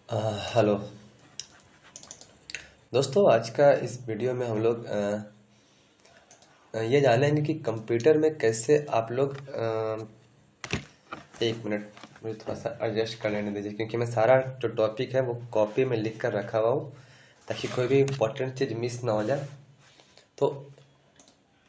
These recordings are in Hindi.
अ, हेलो दोस्तों, आज का इस वीडियो में हम लोग ये जानेंगे कि कंप्यूटर में कैसे आप लोग एक मिनट मुझे थोड़ा सा एडजस्ट कर लेने दीजिए, क्योंकि मैं सारा जो टॉपिक है वो कॉपी में लिख कर रखा हुआ हूँ ताकि कोई भी इम्पोर्टेंट चीज़ मिस ना हो जाए। तो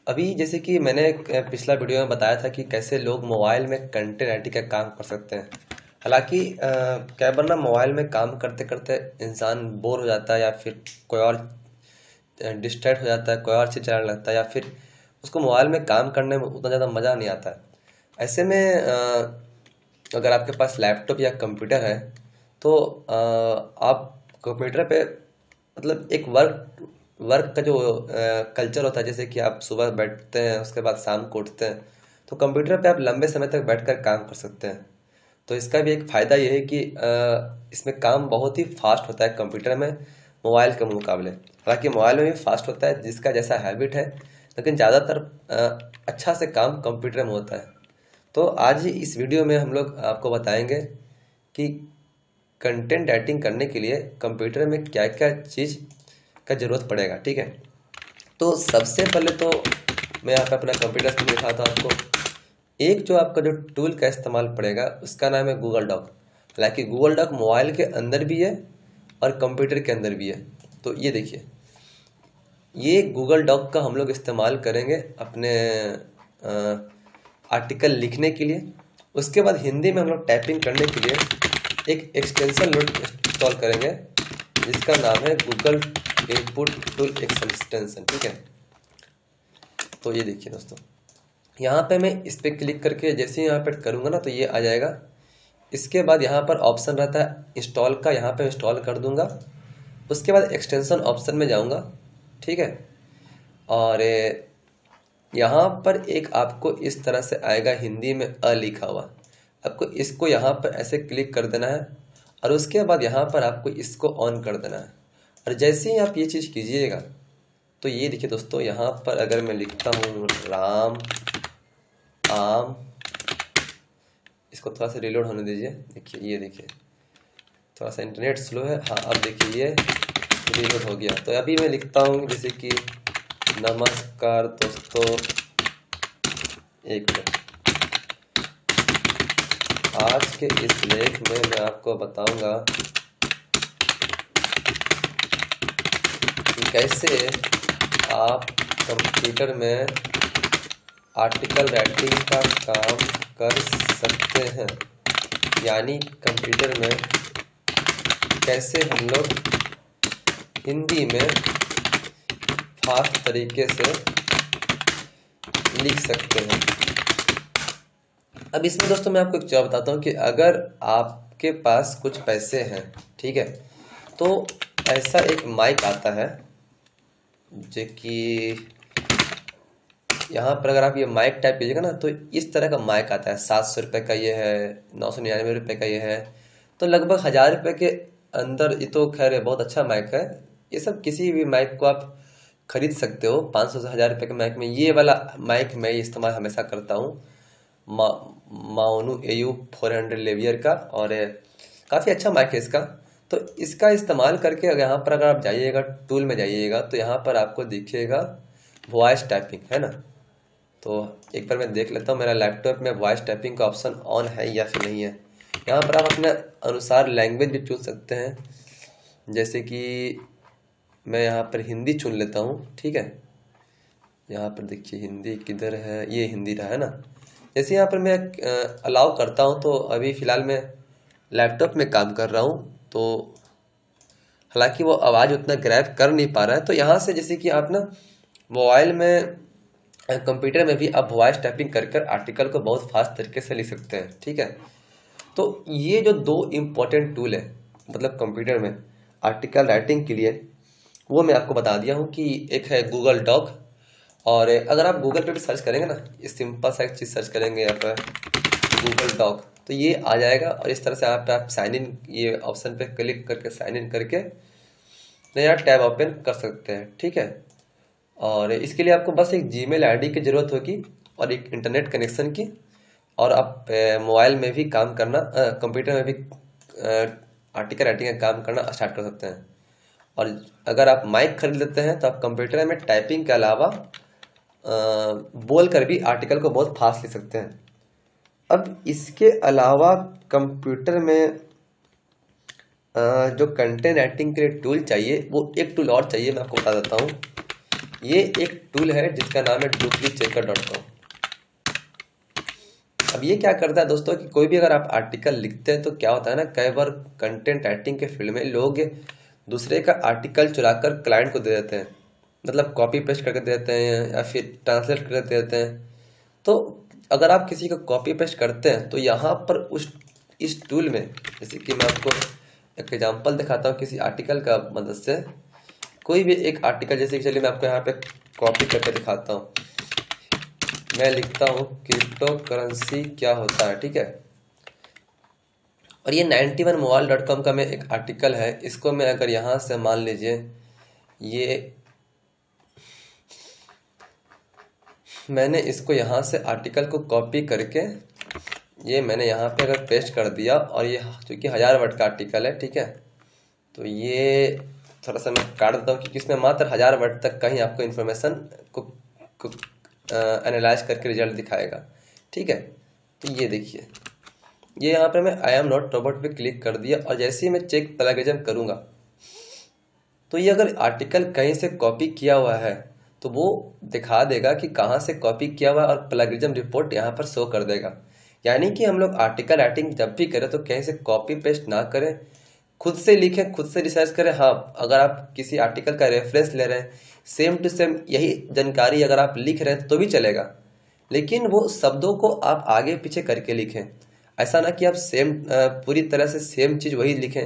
अभी जैसे कि मैंने पिछला वीडियो में बताया था कि कैसे लोग मोबाइल में कंटेंट राइटिंग का काम कर सकते हैं। हालांकि कई बार ना मोबाइल में काम करते करते इंसान बोर हो जाता है, या फिर कोई और डिस्ट्रैक्ट हो जाता है, कोई और चीज़ चलाने लगता है, या फिर उसको मोबाइल में काम करने में उतना ज़्यादा मज़ा नहीं आता है। ऐसे में अगर आपके पास लैपटॉप या कंप्यूटर है तो आप कंप्यूटर पे मतलब एक वर्क वर्क का जो कल्चर होता है, जैसे कि आप सुबह बैठते हैं उसके बाद शाम को उठते हैं, तो कंप्यूटर पे आप लंबे समय तक बैठकर काम कर सकते हैं। तो इसका भी एक फ़ायदा ये है कि इसमें काम बहुत ही फास्ट होता है कंप्यूटर में मोबाइल के मुकाबले। हालांकि मोबाइल में भी फास्ट होता है जिसका जैसा हैबिट है, लेकिन ज़्यादातर अच्छा से काम कंप्यूटर में होता है। तो आज इस वीडियो में हम लोग आपको बताएंगे कि कंटेंट राइटिंग करने के लिए कंप्यूटर में क्या क्या चीज़ का ज़रूरत पड़ेगा। ठीक है, तो सबसे पहले तो मैं यहाँ पे अपना कंप्यूटर स्क्रीन दिखाता हूँ आपको। एक जो आपका जो टूल का इस्तेमाल पड़ेगा उसका नाम है गूगल डॉक। हालांकि गूगल डॉक मोबाइल के अंदर भी है और कंप्यूटर के अंदर भी है। तो ये देखिए, ये गूगल डॉक का हम लोग इस्तेमाल करेंगे अपने आर्टिकल लिखने के लिए। उसके बाद हिंदी में हम लोग टाइपिंग करने के लिए एक एक्सटेंशन लोड इंस्टॉल करेंगे जिसका नाम है गूगल इनपुट टूल एक्सटेंशन। ठीक है, तो ये देखिए दोस्तों, यहाँ पे मैं इस पर क्लिक करके जैसे ही यहाँ पे करूँगा ना तो ये आ जाएगा। इसके बाद यहाँ पर ऑप्शन रहता है इंस्टॉल का, यहाँ पे इंस्टॉल कर दूंगा। उसके बाद एक्सटेंशन ऑप्शन में जाऊँगा। ठीक है, और यहाँ पर एक आपको इस तरह से आएगा हिंदी में अ लिखा हुआ। आपको इसको यहाँ पर ऐसे क्लिक कर देना है और उसके बाद यहाँ पर आपको इसको ऑन कर देना है। और जैसे ही आप ये चीज़ कीजिएगा तो ये देखिए दोस्तों, यहाँ पर अगर मैं लिखता हूँ राम आम, इसको थोड़ा सा रिलोड होने दीजिए। देखिए, ये देखिए थोड़ा सा इंटरनेट स्लो है। हाँ, अब देखिए ये रिलोड हो गया। तो अभी मैं लिखता हूँ जैसे कि नमस्कार दोस्तों, एक मिनट। आज के इस लेख में मैं आपको बताऊंगा कि कैसे आप कंप्यूटर में आर्टिकल राइटिंग का काम कर सकते हैं, यानी कंप्यूटर में कैसे हम लोग हिंदी में फास्ट तरीके से लिख सकते हैं। अब इसमें दोस्तों मैं आपको एक चीज़ बताता हूँ कि अगर आपके पास कुछ पैसे हैं, ठीक है, तो ऐसा एक माइक आता है जो कि यहाँ पर अगर आप ये माइक टाइप कीजिएगा ना तो इस तरह का माइक आता है। 700 रुपये का ये है, 999 रुपये का ये है, तो लगभग 1000 रुपये के अंदर। ये तो खैर बहुत अच्छा माइक है। ये सब किसी भी माइक को आप खरीद सकते हो 500 से 1000 रुपये के माइक में। ये वाला माइक मैं इस्तेमाल हमेशा करता हूँ, माओनू एयू 400 लेवियर का, और काफ़ी अच्छा माइक है इसका। तो इसका इस्तेमाल करके अगर यहाँ पर अगर आप जाइएगा टूल में जाइएगा तो यहाँ पर आपको दिखेगा वॉइस टाइपिंग, है ना। तो एक बार मैं देख लेता हूँ मेरा लैपटॉप में वॉइस टाइपिंग का ऑप्शन ऑन है या फिर नहीं है। यहाँ पर आप अपने अनुसार लैंग्वेज भी चुन सकते हैं, जैसे कि मैं यहाँ पर हिंदी चुन लेता हूँ। ठीक है, यहाँ पर देखिए हिंदी किधर है, ये हिंदी रहा है ना। जैसे यहाँ पर मैं अलाउ करता हूँ तो अभी फ़िलहाल मैं लैपटॉप में काम कर रहा हूँ, तो हालांकि वो आवाज़ उतना ग्रैब कर नहीं पा रहा है। तो यहाँ से जैसे कि आप ना मोबाइल में कंप्यूटर में भी आप वॉइस टाइपिंग कर कर आर्टिकल को बहुत फास्ट तरीके से लिख सकते हैं। ठीक है, तो ये जो दो इम्पोर्टेंट टूल है मतलब कंप्यूटर में आर्टिकल राइटिंग के लिए, वो मैं आपको बता दिया हूँ कि एक है गूगल डॉक, और अगर आप गूगल पे भी सर्च करेंगे ना, इस सिंपल सा एक चीज़ सर्च करेंगे यहाँ पर गूगल डॉक, तो ये आ जाएगा। और इस तरह से आप साइन इन, ये ऑप्शन पे क्लिक करके साइन इन करके नया टैब ओपन कर सकते हैं। ठीक है, और इसके लिए आपको बस एक जीमेल आईडी की ज़रूरत होगी और एक इंटरनेट कनेक्शन की, और आप मोबाइल में भी काम करना, कंप्यूटर में भी आर्टिकल राइटिंग का काम करना स्टार्ट कर सकते हैं। और अगर आप माइक खरीद लेते हैं तो आप कंप्यूटर में टाइपिंग के अलावा बोल कर भी आर्टिकल को बहुत फास्ट लिख सकते हैं। अब इसके अलावा कंप्यूटर में जो कंटेंट राइटिंग के लिए टूल चाहिए वो एक टूल और चाहिए, मैं आपको बता देता हूँ। ये एक टूल है जिसका नाम है duplicchecker.com। अब ये क्या करता है दोस्तों कि कोई भी अगर आप आर्टिकल लिखते हैं तो क्या होता है ना, कई बार कंटेंट राइटिंग के फील्ड में लोग दूसरे का आर्टिकल चुराकर क्लाइंट को दे देते हैं, मतलब कॉपी पेस्ट करके दे देते हैं या फिर ट्रांसलेट करके दे देते हैं। तो अगर आप किसी को कॉपी पेस्ट करते हैं तो यहाँ पर इस टूल में, जैसे कि मैं आपको एक एग्जांपल दिखाता हूँ किसी आर्टिकल का मदद से। कोई भी एक आर्टिकल, जैसे कि चलिए मैं आपको यहाँ पे कॉपी करके दिखाता हूँ। मैं लिखता हूँ क्रिप्टो करेंसी क्या होता है, ठीक है। और ये 91mobile.com का मैं एक आर्टिकल है, इसको मैं अगर यहाँ से मान लीजिए ये मैंने इसको यहाँ से आर्टिकल को कॉपी करके ये मैंने यहाँ पे अगर पेस्ट कर दिया, और ये क्योंकि 1000 वर्ड का आर्टिकल है, ठीक है, तो ये थोड़ा सा मैं काट देता हूँ क्योंकि इसमें मात्र 1000 वर्ड तक का ही आपको इन्फॉर्मेशन को एनालाइज करके रिजल्ट दिखाएगा, ठीक है। तो ये देखिए, ये यहाँ पे मैं आई एम नॉट रोबोट पे क्लिक कर दिया, और जैसे ही मैं चेक प्लगरिज्म करूँगा तो ये अगर आर्टिकल कहीं से कॉपी किया हुआ है तो वो दिखा देगा कि कहाँ से कॉपी किया हुआ है, और प्लगरिज्म रिपोर्ट यहाँ पर शो कर देगा। यानी कि हम लोग आर्टिकल राइटिंग जब भी करें तो कहीं से कॉपी पेस्ट ना करें, खुद से लिखें, खुद से रिसर्च करें। हाँ, अगर आप किसी आर्टिकल का रेफरेंस ले रहे हैं, सेम टू सेम यही जानकारी अगर आप लिख रहे हैं तो भी चलेगा, लेकिन वो शब्दों को आप आगे पीछे करके लिखें। ऐसा ना कि आप सेम पूरी तरह से सेम चीज़ वही लिखें।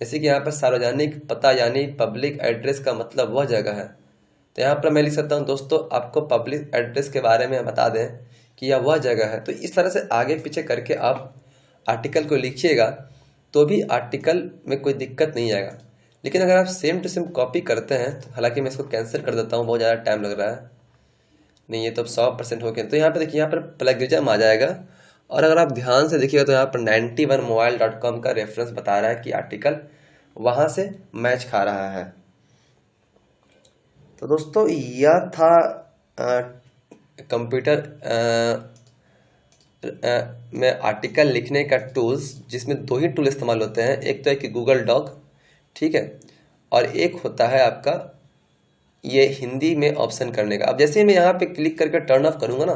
जैसे कि यहाँ पर सार्वजनिक पता यानी पब्लिक एड्रेस का मतलब वह जगह है, तो यहाँ पर मैं लिख सकता हूँ दोस्तों आपको पब्लिक एड्रेस के बारे में बता दें कि यह वह जगह है। तो इस तरह से आगे पीछे करके आप आर्टिकल को लिखिएगा तो भी आर्टिकल में कोई दिक्कत नहीं आएगा। लेकिन अगर आप सेम टू सेम कॉपी करते हैं, तो हालांकि मैं इसको कैंसिल कर देता हूँ, बहुत ज़्यादा टाइम लग रहा है। नहीं, ये तो अब 100% हो गया। तो यहाँ पे देखिए, यहाँ पर प्लगरिज्म आ जाएगा, और अगर आप ध्यान से देखिएगा तो यहाँ पर 91mobile.com का रेफरेंस बता रहा है कि आर्टिकल वहाँ से मैच खा रहा है। तो दोस्तों यह था कंप्यूटर में आर्टिकल लिखने का टूल्स, जिसमें 2 ही टूल इस्तेमाल होते हैं। एक तो है कि गूगल डॉक, ठीक है, और एक होता है आपका ये हिंदी में ऑप्शन करने का। अब जैसे ही मैं यहाँ पे क्लिक करके टर्न ऑफ करूँगा ना,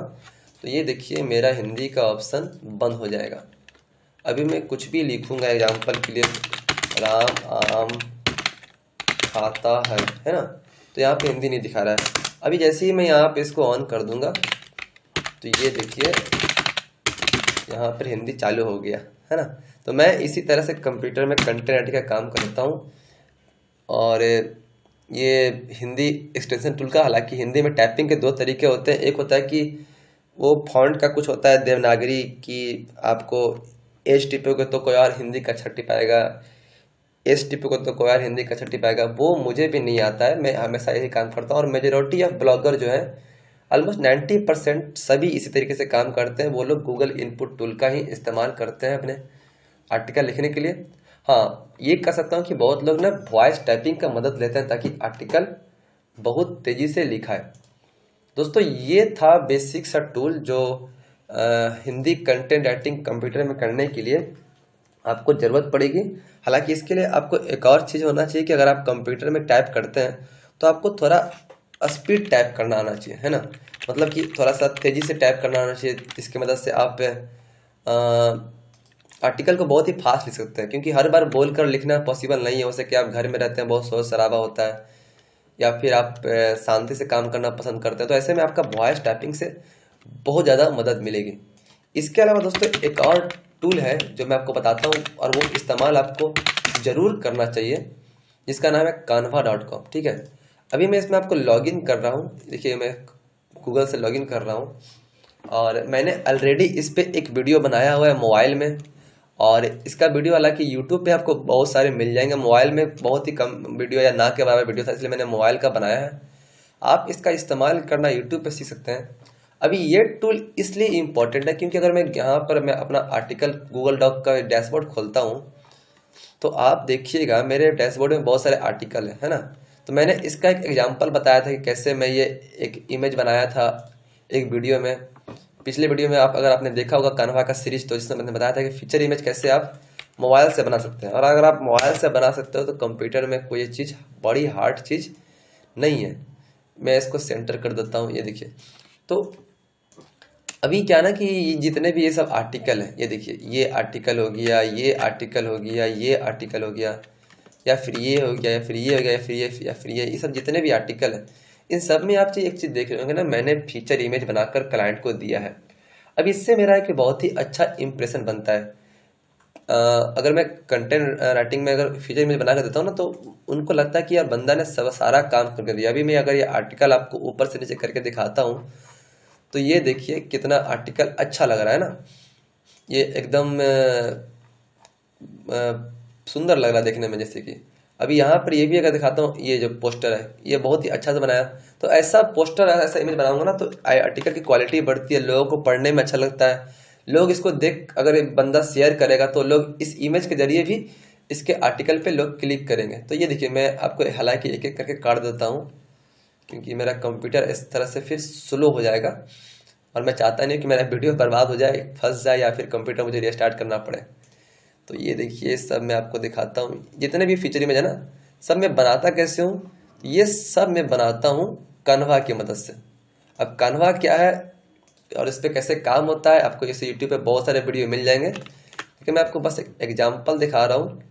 तो ये देखिए मेरा हिंदी का ऑप्शन बंद हो जाएगा। अभी मैं कुछ भी लिखूँगा एग्जाम्पल के लिए, राम आम खाता है ना, तो यहाँ पे हिंदी नहीं दिखा रहा है। अभी जैसे ही मैं यहाँ पे इसको ऑन कर दूंगा तो ये देखिए यहाँ पर हिंदी चालू हो गया, है ना। तो मैं इसी तरह से कंप्यूटर में कंटेंट राइटिंग का काम करता हूँ। और ये हिंदी एक्सटेंशन टूल का, हालांकि हिंदी में टाइपिंग के 2 तरीके होते हैं। एक होता है कि वो फॉन्ट का कुछ होता है देवनागरी की, आपको एच टिपोगे तो कोई और हिंदी का अक्षर टिपाएगा, एस टिपोगे तो कोई और हिंदी का अक्षर टिपाएगा। वो मुझे भी नहीं आता है, मैं हमेशा यही काम करता हूँ। और मेजोरिटी ऑफ ब्लॉगर जो है, ऑलमोस्ट 90% सभी इसी तरीके से काम करते हैं। वो लोग गूगल इनपुट टूल का ही इस्तेमाल करते हैं अपने आर्टिकल लिखने के लिए। हाँ, ये कह सकता हूँ कि बहुत लोग ना वॉइस टाइपिंग का मदद लेते हैं ताकि आर्टिकल बहुत तेज़ी से लिखा है। दोस्तों ये था बेसिक सा टूल जो हिंदी कंटेंट राइटिंग कंप्यूटर में करने के लिए आपको ज़रूरत पड़ेगी। हालांकि इसके लिए आपको एक और चीज़ होना चाहिए कि अगर आप कंप्यूटर में टाइप करते हैं तो आपको थोड़ा स्पीड टाइप करना आना चाहिए, है ना। मतलब कि थोड़ा सा तेज़ी से टाइप करना आना चाहिए। इसकी मदद से आप आर्टिकल को बहुत ही फास्ट लिख सकते हैं, क्योंकि हर बार बोल कर लिखना पॉसिबल नहीं है। हो सके आप घर में रहते हैं, बहुत शोर शराबा होता है, या फिर आप शांति से काम करना पसंद करते हैं, तो ऐसे में आपका वॉइस टाइपिंग से बहुत ज़्यादा मदद मिलेगी। इसके अलावा दोस्तों एक और टूल है जो मैं आपको बताता हूँ, और वो इस्तेमाल आपको ज़रूर करना चाहिए, जिसका नाम है canva.com, ठीक है। अभी मैं इसमें आपको लॉगिन कर रहा हूँ। देखिए मैं गूगल से लॉगिन कर रहा हूँ, और मैंने ऑलरेडी इस पर एक वीडियो बनाया हुआ है मोबाइल में, और इसका वीडियो हालांकि यूट्यूब पे आपको बहुत सारे मिल जाएंगे। मोबाइल में बहुत ही कम वीडियो या ना के बराबर वीडियो था, इसलिए मैंने मोबाइल का बनाया है। आप इसका इस्तेमाल करना यूट्यूब पे सीख सकते हैं। अभी ये टूल इसलिए इम्पोर्टेंट है क्योंकि अगर मैं यहाँ पर मैं अपना आर्टिकल गूगल डॉक का डैशबोर्ड खोलता हूँ तो आप देखिएगा मेरे डैशबोर्ड में बहुत सारे आर्टिकल है ना। तो मैंने इसका एक एग्जांपल बताया था कि कैसे मैं ये एक इमेज बनाया था एक वीडियो में। पिछले वीडियो में आप अगर आपने देखा होगा कान्वा का सीरीज, तो जिसमें मैंने बताया था कि फीचर इमेज कैसे आप मोबाइल से बना सकते हैं। और अगर आप मोबाइल से बना सकते हो तो कंप्यूटर में कोई चीज़ बड़ी हार्ड चीज़ नहीं है। मैं इसको सेंटर कर देता हूँ, ये देखिए। तो अभी क्या ना कि जितने भी ये सब आर्टिकल हैं, ये देखिए, ये आर्टिकल हो गया, ये आर्टिकल हो गया, ये आर्टिकल हो गया, या फिर ये हो गया, या फिर ये हो गया, या फिर ये सब जितने भी आर्टिकल हैं, इन सब में आप एक चीज़ देख रहे होंगे ना, मैंने फीचर इमेज बनाकर क्लाइंट को दिया है। अब इससे मेरा एक बहुत ही अच्छा इंप्रेशन बनता है। अगर मैं कंटेंट राइटिंग में अगर फीचर इमेज बना कर देता हूँ ना, तो उनको लगता है कि यार बंदा ने सब सारा काम करके दिया। अभी मैं अगर ये आर्टिकल आपको ऊपर से नीचे करके दिखाता हूँ, तो ये देखिए कितना आर्टिकल अच्छा लग रहा है ना। ये एकदम सुंदर लग रहा है देखने में। जैसे कि अभी यहाँ पर ये भी अगर दिखाता हूँ, ये जो पोस्टर है ये बहुत ही अच्छा से बनाया। तो ऐसा पोस्टर, ऐसा इमेज बनाऊंगा ना, तो आर्टिकल की क्वालिटी बढ़ती है, लोगों को पढ़ने में अच्छा लगता है। लोग इसको देख, अगर एक बंदा शेयर करेगा तो लोग इस इमेज के जरिए भी इसके आर्टिकल पे लोग क्लिक करेंगे। तो ये देखिए, मैं आपको हालांकि एक एक करके काट देता हूँ, क्योंकि मेरा कंप्यूटर इस तरह से फिर स्लो हो जाएगा और मैं चाहता नहीं कि मेरा वीडियो बर्बाद हो जाए, फंस जाए, या फिर कंप्यूटर मुझे रीस्टार्ट करना पड़े। तो ये देखिए, सब मैं आपको दिखाता हूँ। जितने भी फीचर इमेज है ना, सब मैं बनाता कैसे हूँ, ये सब मैं बनाता हूँ कान्वा की मदद से। अब कान्वा क्या है और इस पर कैसे काम होता है, आपको जैसे यूट्यूब पे बहुत सारे वीडियो मिल जाएंगे, लेकिन मैं आपको बस एक एग्जाम्पल दिखा रहा हूँ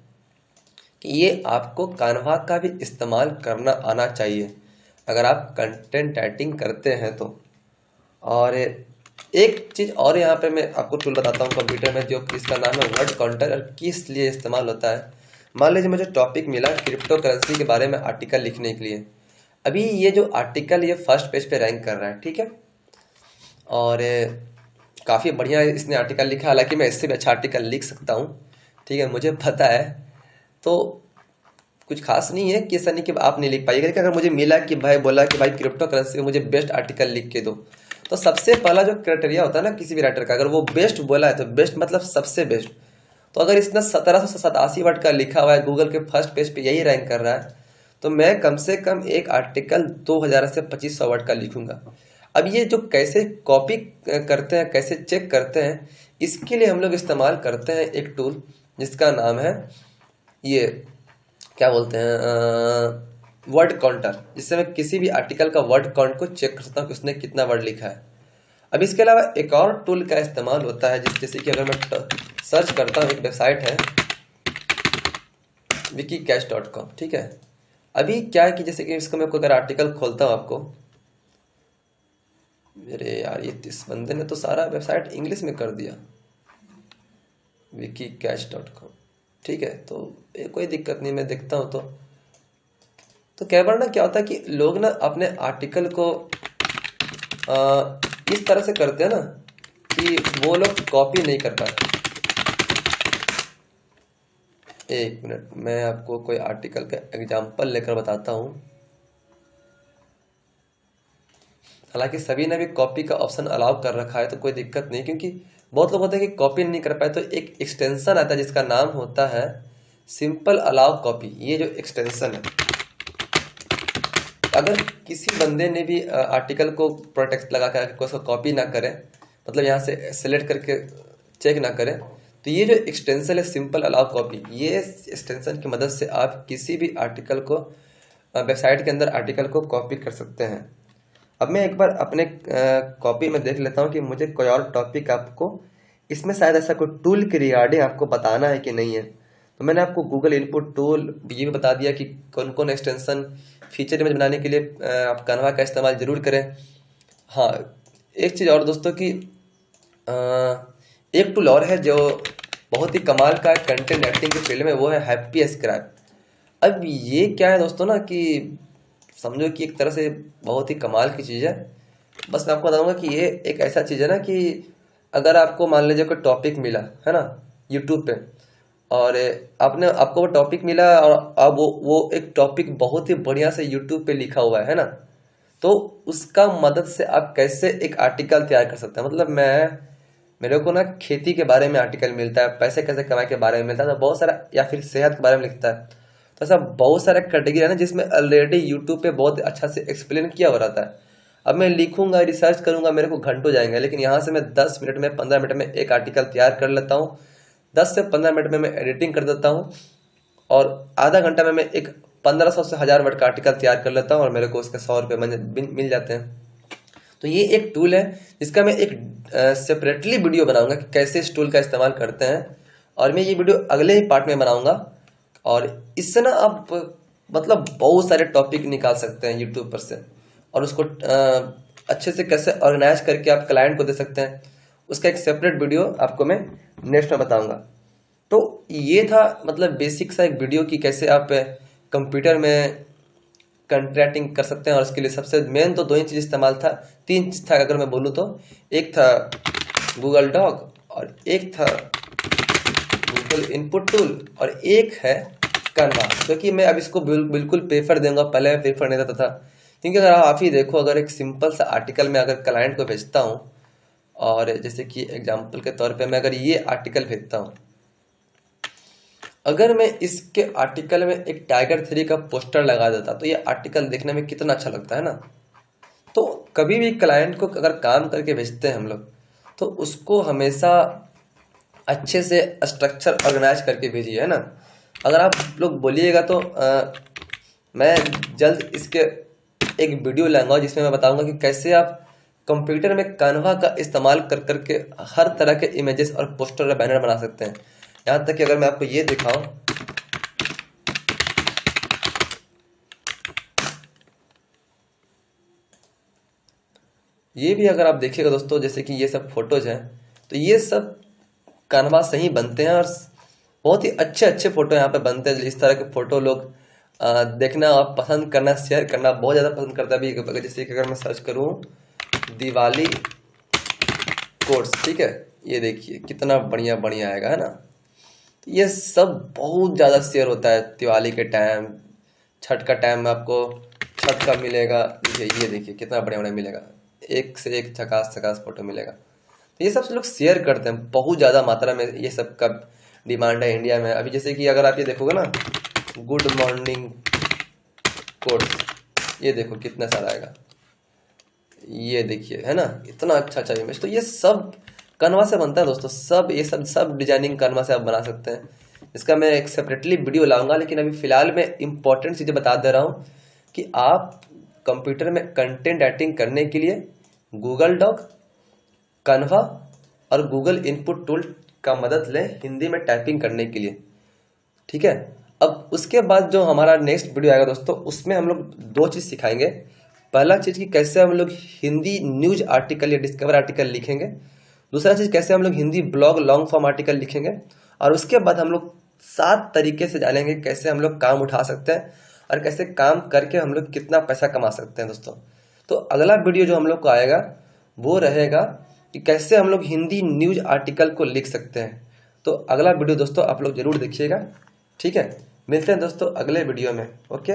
कि ये आपको कान्वा का भी इस्तेमाल करना आना चाहिए अगर आप कंटेंट राइटिंग करते हैं तो। और एक चीज़ और यहाँ पे मैं आपको टूल बताता हूँ कंप्यूटर में, जो इसका नाम है वर्ड काउंटर, और किस लिए इस्तेमाल होता है। मान लीजिए मुझे टॉपिक मिला क्रिप्टो करेंसी के बारे में आर्टिकल लिखने के लिए। अभी ये जो आर्टिकल ये फर्स्ट पेज पे रैंक कर रहा है, ठीक है, और काफ़ी बढ़िया इसने आर्टिकल लिखा। हालांकि मैं इससे भी अच्छा आर्टिकल लिख सकता हूँ, ठीक है, मुझे पता है। तो कुछ खास नहीं है कि ऐसा नहीं कि आप नहीं लिख पाइएगा। लेकिन अगर मुझे मिला कि भाई बोला कि भाई क्रिप्टो करेंसी में मुझे बेस्ट आर्टिकल लिख के दो, तो सबसे पहला जो क्राइटेरिया होता है ना किसी भी राइटर का, अगर वो बेस्ट बोला है तो बेस्ट मतलब सबसे बेस्ट। तो अगर इसने 1787 वर्ड का लिखा हुआ है, गूगल के फर्स्ट पेज पे यही रैंक कर रहा है, तो मैं कम से कम एक आर्टिकल 2000 से 2500 वर्ड का लिखूंगा। अब ये जो कैसे कॉपी करते हैं, कैसे चेक करते हैं, इसके लिए हम लोग इस्तेमाल करते हैं एक टूल जिसका नाम है, ये क्या बोलते हैं, वर्ड काउंटर, जिससे मैं किसी भी आर्टिकल का वर्ड काउंट को चेक कर सकता हूँ कि उसने कितना वर्ड लिखा है। अब इसके अलावा एक और टूल का इस्तेमाल होता है, जैसे कि अगर मैं सर्च करता हूँ, एक वेबसाइट है wikicast.com, ठीक है। अभी क्या है कि जैसे कि इसको मैं कोई अगर आर्टिकल खोलता हूँ आपको, अरे यार ये इस बंदे ने तो सारा वेबसाइट इंग्लिश में कर दिया, wikicast.com, ठीक है। तो ये कोई दिक्कत नहीं, मैं देखता हूँ। तो कई बार ना क्या होता है कि लोग ना अपने आर्टिकल को इस तरह से करते हैं ना कि वो लोग कॉपी नहीं कर पाते। एक मिनट, मैं आपको कोई आर्टिकल का एग्जांपल लेकर बताता हूँ। हालांकि सभी ने भी कॉपी का ऑप्शन अलाउ कर रखा है, तो कोई दिक्कत नहीं, क्योंकि बहुत लोग होते हैं कि कॉपी नहीं कर पाए। तो एक एक्सटेंशन आता है जिसका नाम होता है सिंपल अलाउ कॉपी। ये जो एक्सटेंशन है, अगर किसी बंदे ने भी आर्टिकल को प्रोटेक्ट लगा कर उसको कॉपी ना करे, मतलब यहाँ से सेलेक्ट करके चेक ना करें, तो ये जो एक्सटेंशन है सिंपल अलाउ कॉपी, ये एक्सटेंशन की मदद से आप किसी भी आर्टिकल को, वेबसाइट के अंदर आर्टिकल को कॉपी कर सकते हैं। अब मैं एक बार अपने कॉपी में देख लेता हूँ कि मुझे कोई और टॉपिक आपको इसमें शायद ऐसा कोई टूल के रिगार्डिंग आपको बताना है कि नहीं है। तो मैंने आपको गूगल इनपुट टूल ये भी बता दिया कि कौन कौन एक्सटेंशन फीचर इमेज बनाने के लिए आप कान्वा का इस्तेमाल जरूर करें। हाँ, एक चीज़ और दोस्तों की, एक टूल और है जो बहुत ही कमाल का कंटेंट राइटिंग के फील्ड में, वो है हैप्पी स्क्रैप। अब ये क्या है दोस्तों ना कि समझो कि एक तरह से बहुत ही कमाल की चीज़ है। बस मैं आपको बताऊंगा कि ये एक ऐसा चीज़ है ना कि अगर आपको मान लीजिए कोई टॉपिक मिला है ना यूट्यूब पे, और आपको वो टॉपिक मिला और अब वो एक टॉपिक बहुत ही बढ़िया से यूट्यूब पे लिखा हुआ है ना, तो उसका मदद से आप कैसे एक आर्टिकल तैयार कर सकते हैं। मतलब मैं मेरे को ना खेती के बारे में आर्टिकल मिलता है, पैसे कैसे कमाए के बारे में मिलता है, तो बहुत सारा, या फिर सेहत के बारे में लिखता है। तो ऐसा बहुत सारा कैटेगरी है ना जिसमें ऑलरेडी यूट्यूब पे बहुत अच्छा से एक्सप्लेन किया हो रहता है। अब मैं लिखूंगा, रिसर्च करूंगा, मेरे को घंटों जाएंगे, लेकिन यहाँ से मैं 10 मिनट में, 15 मिनट में एक आर्टिकल तैयार कर लेता हूँ। 10 से 15 मिनट में मैं एडिटिंग कर देता हूँ और आधा घंटा में मैं एक 1500 से 1000 वर्ड का आर्टिकल तैयार कर लेता हूँ और मेरे को उसके 100 रुपये मिल जाते हैं। तो ये एक टूल है जिसका मैं एक सेपरेटली वीडियो बनाऊंगा कि कैसे इस टूल का इस्तेमाल करते हैं, और मैं ये वीडियो अगले ही पार्ट में बनाऊंगा। और इससे ना आप मतलब बहुत सारे टॉपिक निकाल सकते हैं यूट्यूब पर से, और उसको अच्छे से कैसे ऑर्गेनाइज करके आप क्लाइंट को दे सकते हैं, उसका एक सेपरेट वीडियो आपको मैं नेक्स्ट में बताऊंगा। तो ये था मतलब बेसिक सा एक वीडियो कि कैसे आप कंप्यूटर में कंट्रैक्टिंग कर सकते हैं। और उसके लिए सबसे मेन तो 2 ही चीज़ इस्तेमाल था, 3 चीज़ था अगर मैं बोलूँ तो। एक था गूगल डॉक, और एक था गूगल इनपुट टूल, और एक है कैनवा। क्योंकि मैं अब इसको बिल्कुल प्रेफर दूंगा, पहले मैं प्रेफर नहीं देता था। क्योंकि अगर आप ही देखो, अगर एक सिंपल सा आर्टिकल में अगर क्लाइंट को भेजता हूँ, और जैसे कि एग्जाम्पल के तौर पे मैं अगर ये आर्टिकल भेजता हूँ, अगर मैं इसके आर्टिकल में एक टाइगर 3 का पोस्टर लगा देता तो ये आर्टिकल देखने में कितना अच्छा लगता है ना। तो कभी भी क्लाइंट को अगर काम करके भेजते हैं हम लोग, तो उसको हमेशा अच्छे से स्ट्रक्चर ऑर्गेनाइज करके भेजिए, है ना। अगर आप लोग बोलिएगा तो मैं जल्द इसके एक वीडियो लाऊंगा जिसमें मैं बताऊंगा कि कैसे आप कंप्यूटर में कैनवा का इस्तेमाल कर करके हर तरह के इमेजेस और पोस्टर और बैनर बना सकते हैं। यहाँ तक कि अगर मैं आपको ये दिखाऊं, ये भी अगर आप देखिएगा दोस्तों, जैसे कि ये सब फोटोज हैं, तो ये सब कैनवा से ही बनते हैं, और बहुत ही अच्छे अच्छे फोटो यहाँ पे बनते हैं। इस तरह के फोटो लोग देखना और पसंद करना, शेयर करना बहुत ज़्यादा पसंद करता है। अभी जैसे कि अगर मैं सर्च करूँ दिवाली कोट्स, ठीक है, ये देखिए कितना बढ़िया बढ़िया आएगा, है ना। ये सब बहुत ज़्यादा शेयर होता है दिवाली के टाइम, छठ का टाइम में आपको छठ का मिलेगा। ये देखिए कितना बढ़िया बढ़िया मिलेगा, एक से एक झकास झकास फोटो मिलेगा। तो ये सब लोग शेयर करते हैं, बहुत ज़्यादा मात्रा में ये सब का डिमांड है इंडिया में। अभी जैसे कि अगर आप ये देखोगे ना, गुड मॉर्निंग कोट्स, ये देखो कितना सारा आएगा, ये देखिए, है ना, इतना अच्छा अच्छा इमेज। तो ये सब कैनवा से बनता है दोस्तों, सब ये सब डिजाइनिंग कैनवा से आप बना सकते हैं। इसका मैं एक सेपरेटली वीडियो लाऊंगा, लेकिन अभी फिलहाल मैं इंपॉर्टेंट चीज़ें बता दे रहा हूँ कि आप कंप्यूटर में कंटेंट राइटिंग करने के लिए गूगल डॉक, कैनवा और गूगल इनपुट टूल का मदद लें हिंदी में टाइपिंग करने के लिए, ठीक है। अब उसके बाद जो हमारा नेक्स्ट वीडियो आएगा दोस्तों, उसमें हम लोग 2 चीज़ सिखाएंगे। पहला चीज़ कि कैसे हम लोग हिंदी न्यूज आर्टिकल या डिस्कवर आर्टिकल लिखेंगे, दूसरा चीज़ कैसे हम लोग Hindi blog long form article लिखेंगे, और उसके बाद हम लोग 7 तरीके से जानेंगे कैसे हम लोग काम उठा सकते हैं और कैसे काम करके हम लोग कितना पैसा कमा सकते हैं दोस्तों। तो अगला वीडियो जो हम लोग को आएगा वो रहेगा कि कैसे हम लोग हिंदी न्यूज आर्टिकल को लिख सकते हैं। तो अगला वीडियो दोस्तों आप लोग जरूर देखिएगा, ठीक है। मिलते हैं दोस्तों अगले वीडियो में, ओके।